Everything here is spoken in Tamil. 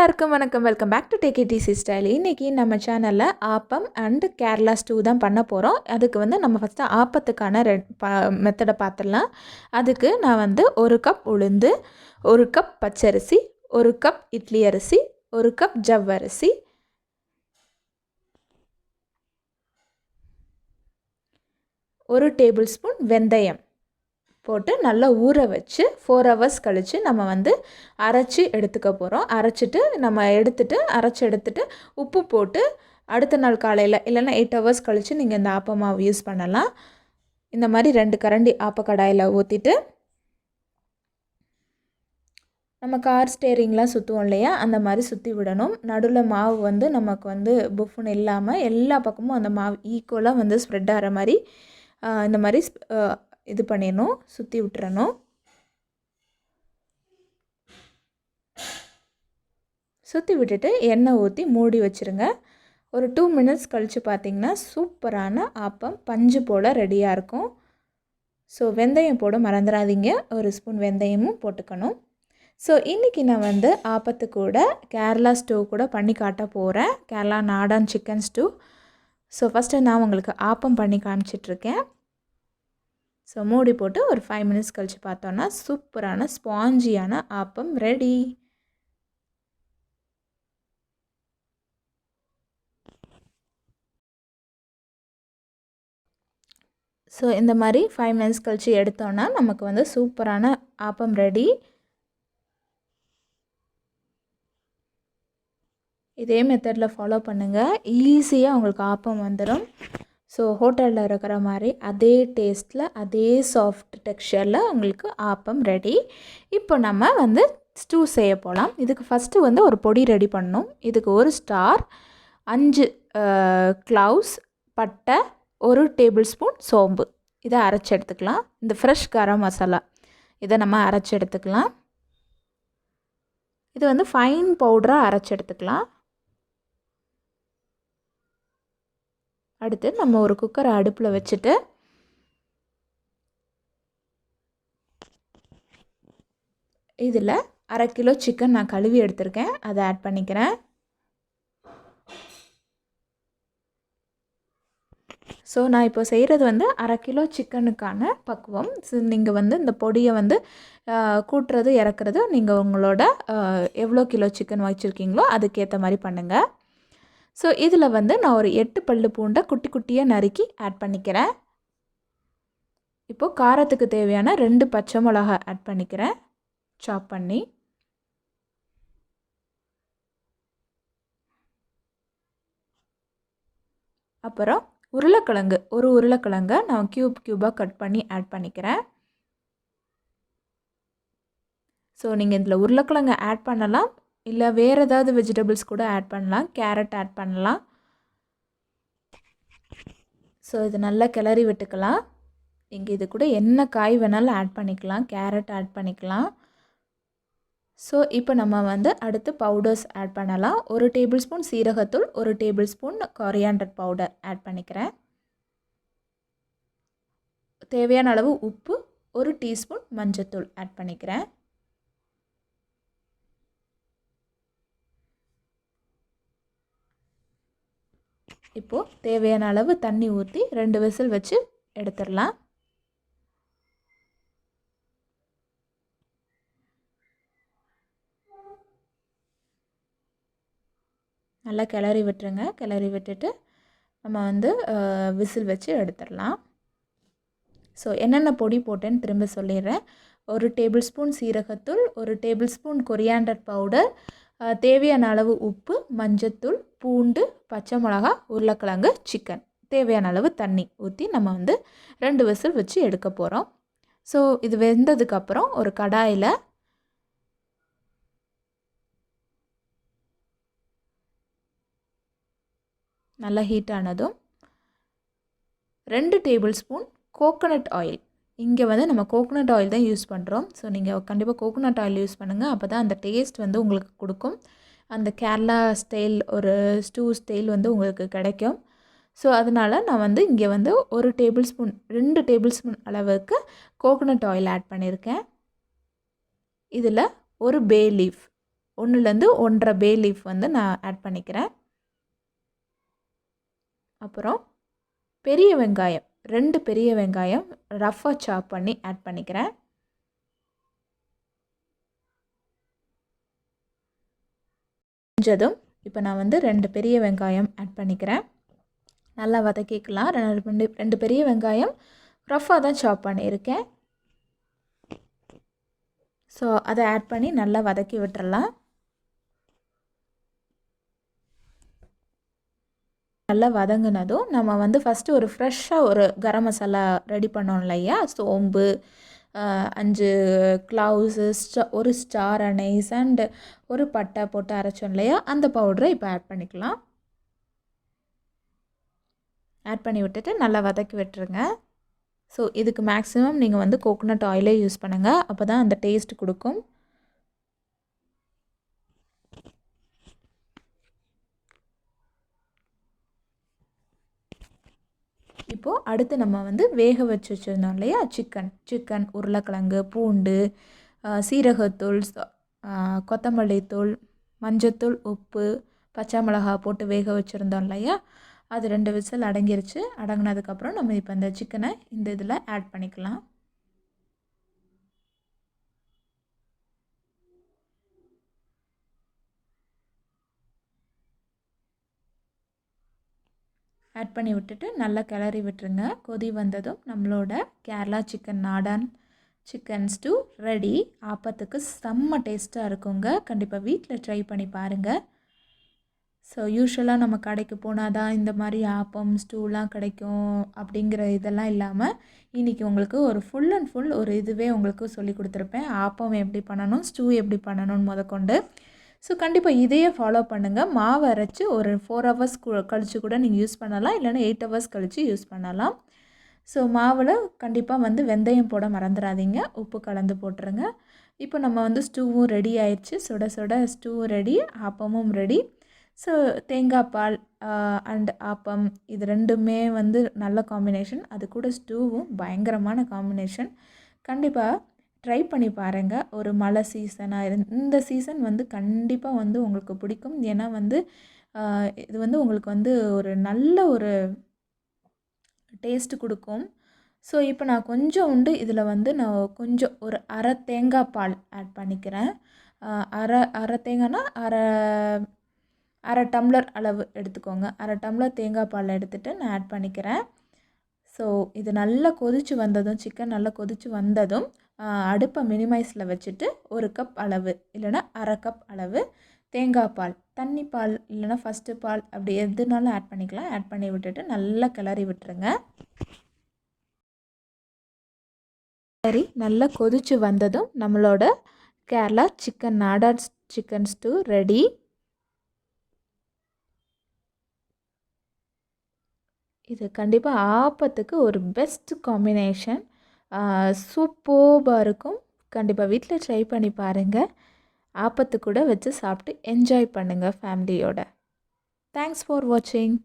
எல்லாருக்கும் வணக்கம். Welcome back to take it easy style. இன்றைக்கி நம்ம சேனலில் ஆப்பம் அண்ட் கேரளா ஸ்டூ தான் பண்ண போகிறோம். அதுக்கு வந்து நம்ம ஃபஸ்ட்டு ஆப்பத்துக்கான மெத்தடை பார்த்துடலாம். அதுக்கு நான் வந்து 1 கப் உளுந்து, 1 கப் பச்சரிசி, 1 கப் இட்லி அரிசி, 1 கப் ஜவ்வரிசி, 1 டேபிள் ஸ்பூன் வெந்தயம் போட்டு நல்லா ஊற வச்சு 4 ஹவர்ஸ் கழித்து நம்ம வந்து அரைச்சி எடுத்துக்க போகிறோம். அரைச்சிட்டு நம்ம அரைச்சி எடுத்துட்டு உப்பு போட்டு அடுத்த நாள் காலையில் இல்லைன்னா 8 ஹவர்ஸ் கழித்து நீங்கள் இந்த ஆப்ப மாவு யூஸ் பண்ணலாம். இந்த மாதிரி 2 கரண்டி ஆப்பக்கடாயில் ஊற்றிட்டு நம்ம கார் ஸ்டேரிங்லாம் சுற்றுவோம் இல்லையா, அந்த மாதிரி சுற்றி விடணும். நடுவில் மாவு வந்து நமக்கு வந்து புஃப்னு இல்லாமல் எல்லா பக்கமும் அந்த மாவு ஈக்குவலாக வந்து ஸ்ப்ரெட் ஆகிற மாதிரி இந்த மாதிரி இது பண்ணிடணும், சுற்றி விட்டுறணும். சுற்றி விட்டுட்டு எண்ணெய் ஊற்றி மூடி வச்சுருங்க. ஒரு 2 மினிட்ஸ் கழித்து பார்த்திங்கன்னா சூப்பரான ஆப்பம் பஞ்சு போல் ரெடியாக இருக்கும். ஸோ வெந்தயம் போட மறந்துடாதீங்க, 1 ஸ்பூன் வெந்தயமும் போட்டுக்கணும். ஸோ இன்றைக்கி நான் வந்து ஆப்பத்து கூட கேரளா ஸ்டூ கூட பண்ணி காட்ட போகிறேன், கேரளா நாடான் சிக்கன் ஸ்டூ. ஸோ ஃபஸ்ட்டு நான் உங்களுக்கு ஆப்பம் பண்ணி காமிச்சிட்ருக்கேன். ஸோ மூடி போட்டு ஒரு 5 மினிட்ஸ் கழித்து பார்த்தோன்னா சூப்பரான ஸ்பாஞ்சியான ஆப்பம் ரெடி. ஸோ இந்த மாதிரி 5 மினிட்ஸ் கழித்து எடுத்தோன்னா நமக்கு வந்து சூப்பரான ஆப்பம் ரெடி. இதே மெத்தடில் ஃபாலோ பண்ணுங்கள், ஈஸியாக உங்களுக்கு ஆப்பம் வந்துடும். ஸோ ஹோட்டலில் இருக்கிற மாதிரி அதே டேஸ்ட்டில் அதே சாஃப்ட் டெக்ஸ்சரில் உங்களுக்கு ஆப்பம் ரெடி. இப்போ நம்ம வந்து ஸ்டூ செய்ய போகலாம். இதுக்கு ஃபஸ்ட்டு வந்து ஒரு பொடி ரெடி பண்ணணும். இதுக்கு 1 ஸ்டார், 5 க்ளவுஸ், பட்டை, 1 டேபிள் ஸ்பூன் சோம்பு, இதை அரைச்சி எடுத்துக்கலாம். இந்த ஃப்ரெஷ் கரம் மசாலா இதை நம்ம அரைச்சி எடுத்துக்கலாம். இது வந்து ஃபைன் பவுடராக அரைச்சி எடுத்துக்கலாம். அடுத்து நம்ம ஒரு குக்கரை அடுப்பில் வச்சுட்டு இதில் 1/2 கிலோ சிக்கன் நான் கழுவி எடுத்திருக்கேன், அதை ஆட் பண்ணிக்கிறேன். ஸோ நான் இப்போ செய்கிறது வந்து 1/2 கிலோ சிக்கனுக்கான பக்குவம். ஸோ நீங்கள் வந்து இந்த பொடியை வந்து கூட்டுறது இறக்குறது நீங்கள் உங்களோட எவ்வளோ கிலோ சிக்கன் வச்சுருக்கீங்களோ அதுக்கேற்ற மாதிரி பண்ணுங்கள். ஸோ இதில் வந்து நான் ஒரு 8 பல்லு பூண்டை குட்டி குட்டியாக நறுக்கி ஆட் பண்ணிக்கிறேன். இப்போது காரத்துக்கு தேவையான 2 பச்சை மிளகா ஆட் பண்ணிக்கிறேன், சாப் பண்ணி. அப்புறம் உருளைக்கிழங்கு, ஒரு உருளைக்கிழங்கை நான் க்யூபாக கட் பண்ணி ஆட் பண்ணிக்கிறேன். ஸோ நீங்கள் இதில் உருளைக்கிழங்கு ஆட் பண்ணலாம், இல்லை வேறு ஏதாவது வெஜிடபிள்ஸ் கூட ஆட் பண்ணலாம், கேரட் ஆட் பண்ணலாம். ஸோ இது நல்லா கிளறி விட்டுக்கலாம். நீங்கள் இது கூட என்ன காய் வேணாலும் ஆட் பண்ணிக்கலாம், கேரட் ஆட் பண்ணிக்கலாம். ஸோ இப்போ நம்ம வந்து அடுத்து பவுடர்ஸ் ஆட் பண்ணலாம். 1 டேபிள் ஸ்பூன் சீரகத்தூள், 1 tablespoon coriander powder add பண்ணிக்கிறேன். தேவையான அளவு உப்பு, 1 டீஸ்பூன் மஞ்சத்தூள் ஆட் பண்ணிக்கிறேன். இப்போது தேவையான அளவு தண்ணி ஊற்றி 2 விசில் வச்சு எடுத்துடலாம். நல்லா கிளறி விட்டுருங்க. கிளறி விட்டுட்டு நம்ம வந்து விசில் வச்சு எடுத்துடலாம். ஸோ என்னென்ன பொடி போட்டேன்னு திரும்ப சொல்லிடுறேன். 1 டேபிள் ஸ்பூன் சீரகத்தூள், 1 டேபிள் ஸ்பூன் கொரியாண்டர் பவுடர், தேவையான அளவு உப்பு, மஞ்சத்தூள், பூண்டு, பச்சை மிளகா, உருளைக்கிழங்கு, சிக்கன், தேவையான அளவு தண்ணி ஊற்றி நம்ம வந்து 2 விசில் வச்சு எடுக்க போகிறோம். ஸோ இது வெந்ததுக்கப்புறம் ஒரு கடாயில் நல்லா ஹீட் ஆனதும் 2 டேபிள் ஸ்பூன் கோகோனட் ஆயில், இங்கே வந்து நம்ம கோகோனட் ஆயில் தான் யூஸ் பண்ணுறோம். ஸோ நீங்கள் கண்டிப்பாக கோகோனட் ஆயில் யூஸ் பண்ணுங்கள், அப்போ தான் அந்த டேஸ்ட் வந்து உங்களுக்கு கொடுக்கும். அந்த கேரளா ஸ்டைல் ஒரு ஸ்டூ ஸ்டைல் வந்து உங்களுக்கு கிடைக்கும். ஸோ அதனால் நான் வந்து இங்கே வந்து 1 டேபிள் ஸ்பூன் 2 டேபிள் ஸ்பூன் அளவுக்கு கோகோனட் ஆயில் ஆட் பண்ணியிருக்கேன். இதில் 1 பே லீஃப் 1லேருந்து 1.5 பே லீஃப் வந்து நான் ஆட் பண்ணிக்கிறேன். அப்புறம் பெரிய வெங்காயம் 2 பெரிய வெங்காயம் ரஃப்பாக சாப் பண்ணி ஆட் பண்ணிக்கிறேன். கொஞ்சதும் இப்போ நான் வந்து 2 பெரிய வெங்காயம் ஆட் பண்ணிக்கிறேன். நல்லா வதக்கிக்கலாம். 2 பெரிய வெங்காயம் ரஃப்பாக தான் சாப் பண்ணியிருக்கேன். ஸோ அதை ஆட் பண்ணி நல்லா வதக்கி விட்டுறலாம். நல்லா வதங்கினதும் நம்ம வந்து ஃபஸ்ட்டு ஒரு ஃப்ரெஷ்ஷாக ஒரு கரம் மசாலா ரெடி பண்ணோம் இல்லையா, சோம்பு 5 க்ளவுஸு ஒரு ஸ்டார் அனைஸ் அண்ட் ஒரு பட்டை போட்டு அரைச்சோம் இல்லையா, அந்த பவுடரை இப்போ ஆட் பண்ணிக்கலாம். ஆட் பண்ணி விட்டுட்டு நல்லா வதக்கி விட்டுருங்க. ஸோ இதுக்கு மேக்ஸிமம் நீங்கள் வந்து கோகோனட் ஆயிலே யூஸ் பண்ணுங்கள், அப்போ தான் அந்த டேஸ்ட் கொடுக்கும். இப்போது அடுத்து நம்ம வந்து வேக வச்சு வச்சுருந்தோம் இல்லையா, சிக்கன் உருளைக்கிழங்கு, பூண்டு, சீரகத்தூள், கொத்தமல்லி தூள், மஞ்சத்தூள், உப்பு, பச்சை மிளகா போட்டு வேக வச்சுருந்தோம் இல்லையா, அது 2 விசில் அடங்கிருச்சு. அடங்கினதுக்கப்புறம் நம்ம இப்போ இந்த சிக்கனை இந்த இதில் ஆட் பண்ணிக்கலாம். ஆட் பண்ணி விட்டுட்டு நல்லா கிளறி விட்டுருங்க. கொதி வந்ததும் நம்மளோட கேரளா சிக்கன் நாடான் சிக்கன் ஸ்டூ ரெடி. ஆப்பத்துக்கு செம்ம டேஸ்ட்டாக இருக்குங்க. கண்டிப்பாக வீட்டில் ட்ரை பண்ணி பாருங்கள். ஸோ யூஸ்வலாக நம்ம கடைக்கு போனால் தான் இந்த மாதிரி ஆப்பம் ஸ்டூலாம் கிடைக்கும் அப்படிங்கிற இதெல்லாம் இல்லாமல் இன்றைக்கி உங்களுக்கு ஒரு ஃபுல் அண்ட் ஃபுல் ஒரு இதுவே உங்களுக்கு சொல்லி கொடுத்துருப்பேன். ஆப்பம் எப்படி பண்ணணும், ஸ்டூ எப்படி பண்ணணும்னு முதற்கொண்டு. ஸோ கண்டிப்பாக இதையே ஃபாலோ பண்ணுங்கள். மாவு அரைச்சி ஒரு 4 ஹவர்ஸ் கழித்து கூட நீங்கள் யூஸ் பண்ணலாம், இல்லைன்னா 8 ஹவர்ஸ் கழித்து யூஸ் பண்ணலாம். ஸோ மாவில் கண்டிப்பாக வந்து வெந்தயம் போட மறந்துடாதீங்க, உப்பு கலந்து போட்டுருங்க. இப்போ நம்ம வந்து ஸ்டூவும் ரெடி ஆயிடுச்சு. சுட சுட ஸ்டூவும் ரெடி, ஆப்பமும் ரெடி. ஸோ தேங்காய் பால் அண்ட் ஆப்பம் இது 2மே வந்து நல்ல காம்பினேஷன். அது கூட ஸ்டூவும் பயங்கரமான காம்பினேஷன். கண்டிப்பாக ட்ரை பண்ணி பாருங்கள். ஒரு மழை சீசனாக இந்த சீசன் வந்து கண்டிப்பாக வந்து உங்களுக்கு பிடிக்கும். ஏன்னா வந்து இது வந்து உங்களுக்கு வந்து ஒரு நல்ல ஒரு டேஸ்ட்டு கொடுக்கும். ஸோ இப்போ நான் கொஞ்சம் உண்டு இதில் வந்து நான் கொஞ்சம் ஒரு அரை தேங்காய் பால் ஆட் பண்ணிக்கிறேன். அரை தேங்காய்னா அரை டம்ளர் அளவு எடுத்துக்கோங்க. அரை டம்ளர் தேங்காய் பால் எடுத்துகிட்டு நான் ஆட் பண்ணிக்கிறேன். ஸோ இது நல்லா கொதித்து வந்ததும், சிக்கன் நல்லா கொதித்து வந்ததும் அடுப்பை மினிமைஸில் வச்சுட்டு 1 கப் அளவு இல்லைனா அரை கப் அளவு தேங்காய் பால், தண்ணி பால் இல்லைனா ஃபஸ்ட்டு பால் அப்படி எதுனாலும் ஆட் பண்ணிக்கலாம். ஆட் பண்ணி விட்டுட்டு நல்லா கிளறி விட்டுருங்க. சரி, நல்லா கொதித்து வந்ததும் நம்மளோட கேரளா சிக்கன் நாடான் சிக்கன் ஸ்டூ ரெடி. இது கண்டிப்பாக ஆப்பத்துக்கு ஒரு பெஸ்ட் காம்பினேஷன். சூப்பர்பாக இருக்கும். கண்டிப்பாக வீட்டில் ட்ரை பண்ணி பாருங்கள். ஆப்பத்து கூட வச்சு சாப்பிட்டு என்ஜாய் பண்ணுங்கள் ஃபேமிலியோட. தேங்க்ஸ் ஃபார் வாட்சிங்.